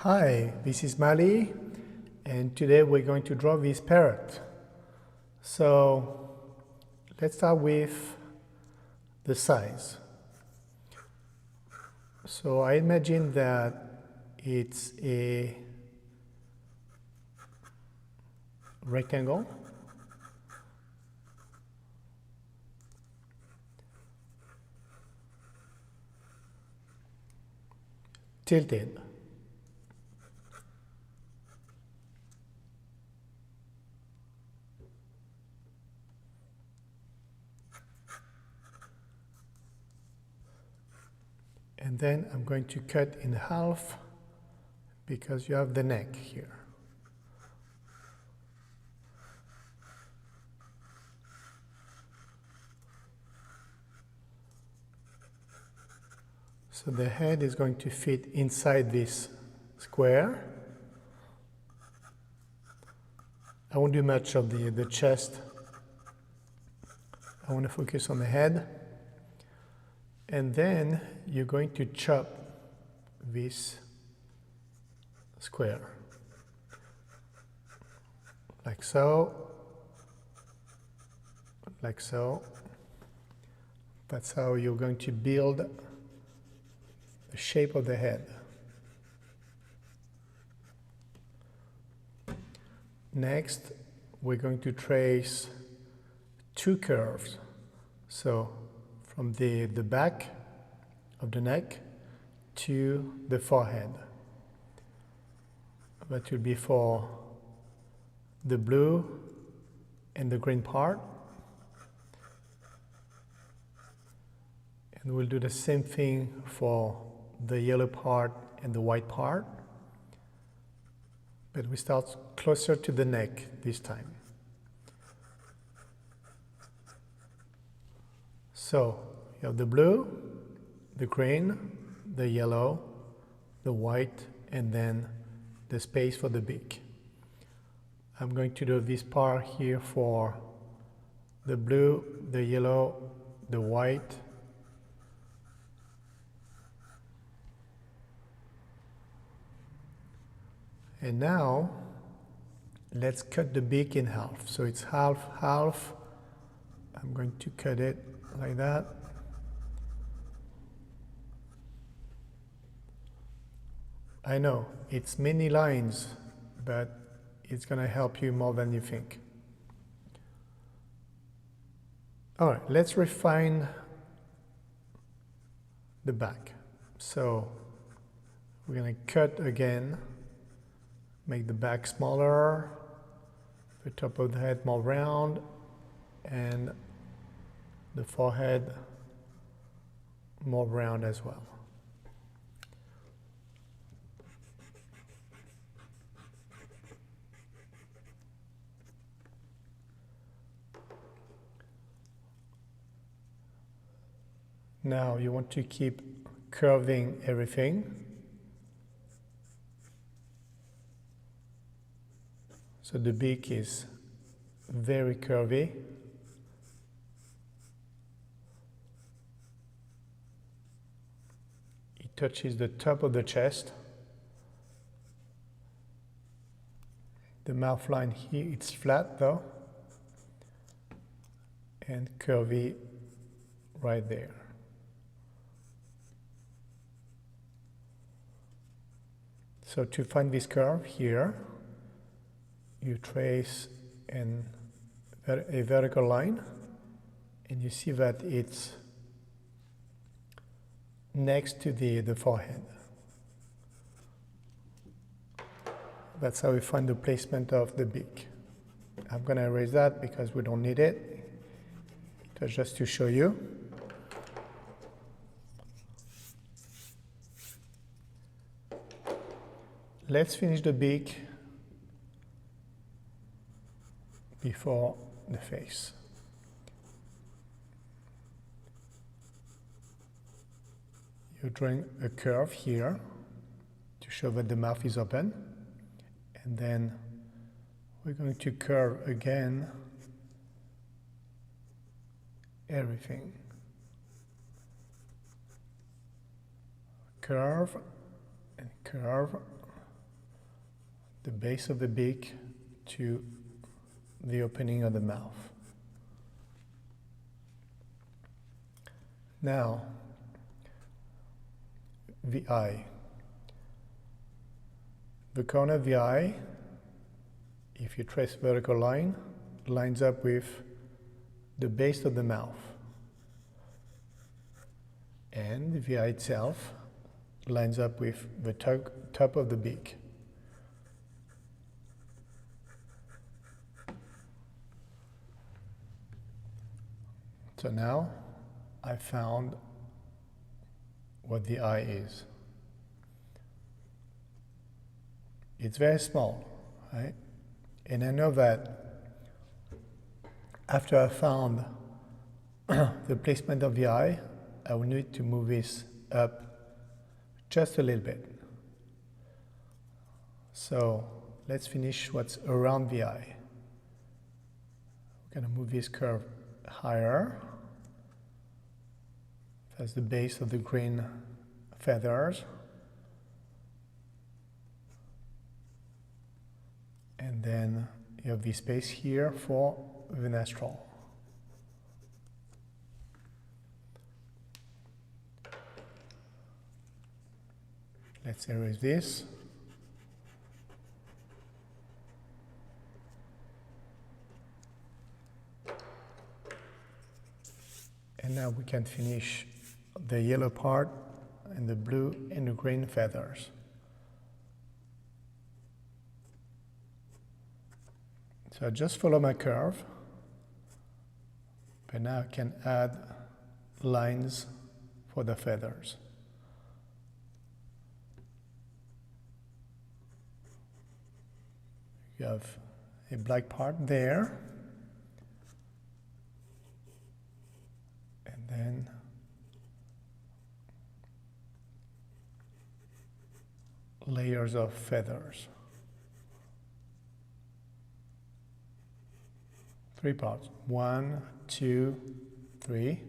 Hi, this is Mali, and today we're going to draw this parrot. So let's start with the size. So I imagine that it's a rectangle. Tilted. And then I'm going to cut in half because you have the neck here. So the head is going to fit inside this square. I won't do much of the chest. I want to focus on the head. And then you're going to chop this square. Like so. Like so. That's how you're going to build the shape of the head. Next, we're going to trace two curves. So from the back of the neck to the forehead. That will be for the blue and the green part. And we'll do the same thing for the yellow part and the white part. But we start closer to the neck this time. So you have the blue, the green, the yellow, the white, and then the space for the beak. I'm going to do this part here for the blue, the yellow, the white, and now let's cut the beak in half. So it's half, half. I'm going to cut it like that. I know, it's many lines, but it's going to help you more than you think. All right, let's refine the back. So we're going to cut again, make the back smaller, the top of the head more round, and the forehead more round as well. Now you want to keep curving everything. So the beak is very curvy. It touches the top of the chest. The mouth line here, it's flat though, and curvy right there. So to find this curve here, you trace a vertical line, and you see that it's next to the forehead. That's how we find the placement of the beak. I'm going to erase that because we don't need it. It was just to show you. Let's finish the beak before the face. You're drawing a curve here to show that the mouth is open, and then we're going to curve again everything. Curve and curve the base of the beak to the opening of the mouth. Now, the eye. The corner of the eye, if you trace a vertical line, lines up with the base of the mouth. And the eye itself lines up with the top of the beak. So now I found what the eye is. It's very small, right? And I know that after I found the placement of the eye, I will need to move this up just a little bit. So let's finish what's around the eye. We're going to move this curve higher. That's the base of the green feathers. And then you have this space here for the nostril. Let's erase this. And now we can finish the yellow part and the blue and the green feathers. So I just follow my curve, but now I can add lines for the feathers. You have a black part there, and then layers of feathers. 3 parts. 1, 2, 3.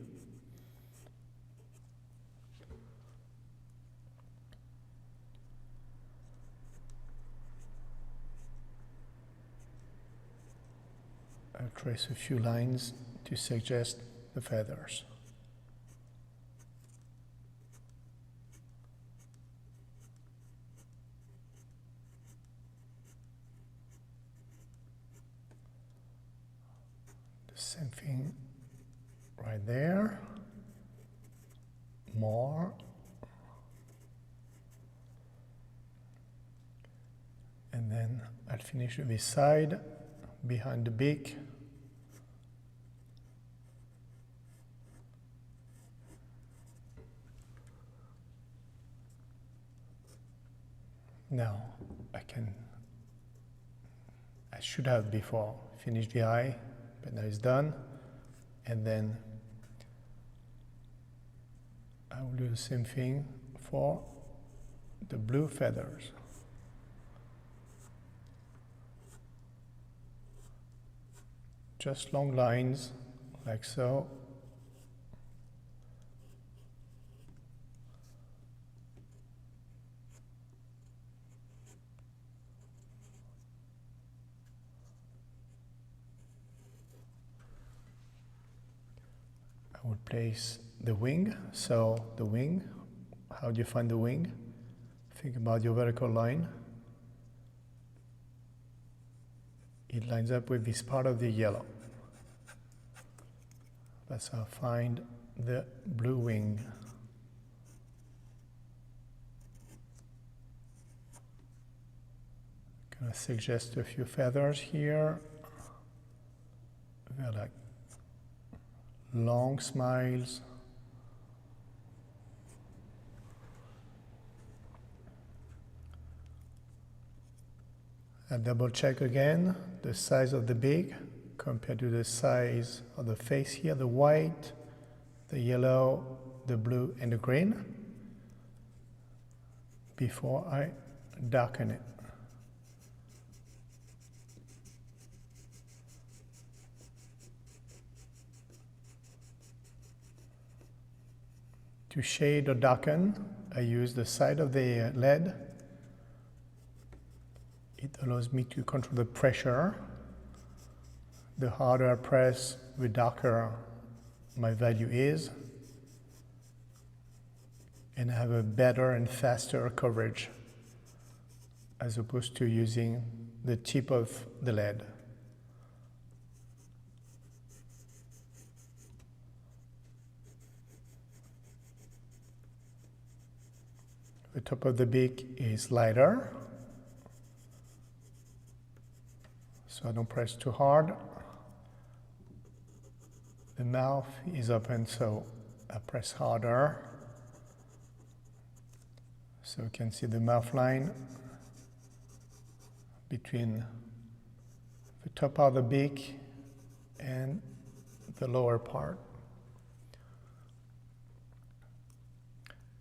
I'll trace a few lines to suggest the feathers. Same thing right there. More. And then I'll finish with this side, behind the beak. Now I should have before finished the eye, but now it's done. And then I will do the same thing for the blue feathers. Just long lines, like so. I would place the wing. So the wing, how do you find the wing? Think about your vertical line. It lines up with this part of the yellow. That's how I find the blue wing. Gonna suggest a few feathers here. They're like long smiles. I double check again the size of the beak compared to the size of the face here, the white, the yellow, the blue, and the green, before I darken it. To shade or darken, I use the side of the lead It allows me to control the pressure. The harder I press, the darker my value is. And I have a better and faster coverage as opposed to using the tip of the lead. The top of the beak is lighter, so I don't press too hard. The mouth is open, so I press harder. So you can see the mouth line between the top of the beak and the lower part.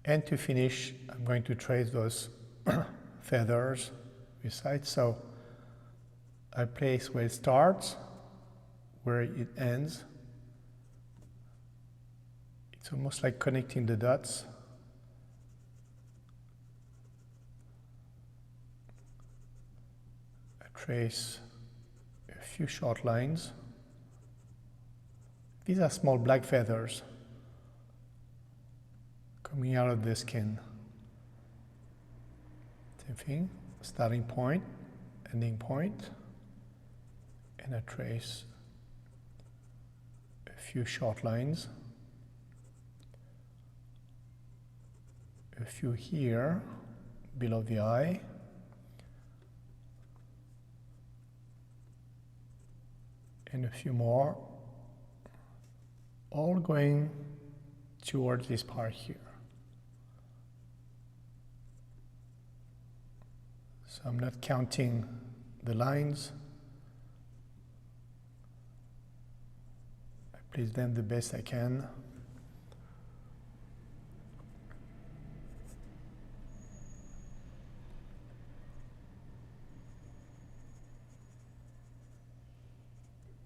And to finish, I'm going to trace those feathers beside. So I place where it starts, where it ends. It's almost like connecting the dots. I trace a few short lines. These are small black feathers coming out of the skin. Same thing, starting point, ending point, and I trace a few short lines, a few here below the eye, and a few more, all going towards this part here. So I'm not counting the lines. I place them the best I can.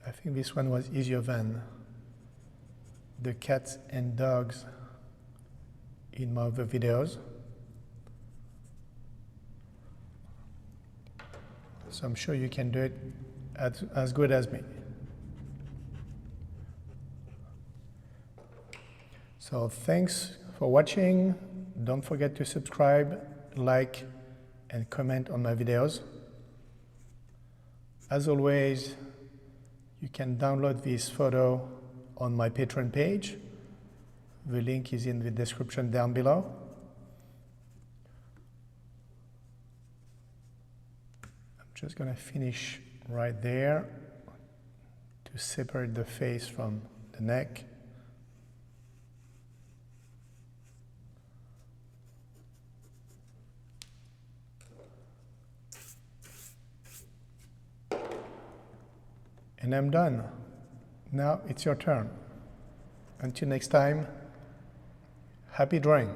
I think this one was easier than the cats and dogs in my other videos. So I'm sure you can do it as good as me. So thanks for watching. Don't forget to subscribe, like, and comment on my videos. As always, you can download this photo on my Patreon page. The link is in the description down below. Just going to finish right there to separate the face from the neck. And I'm done. Now it's your turn. Until next time, happy drawing.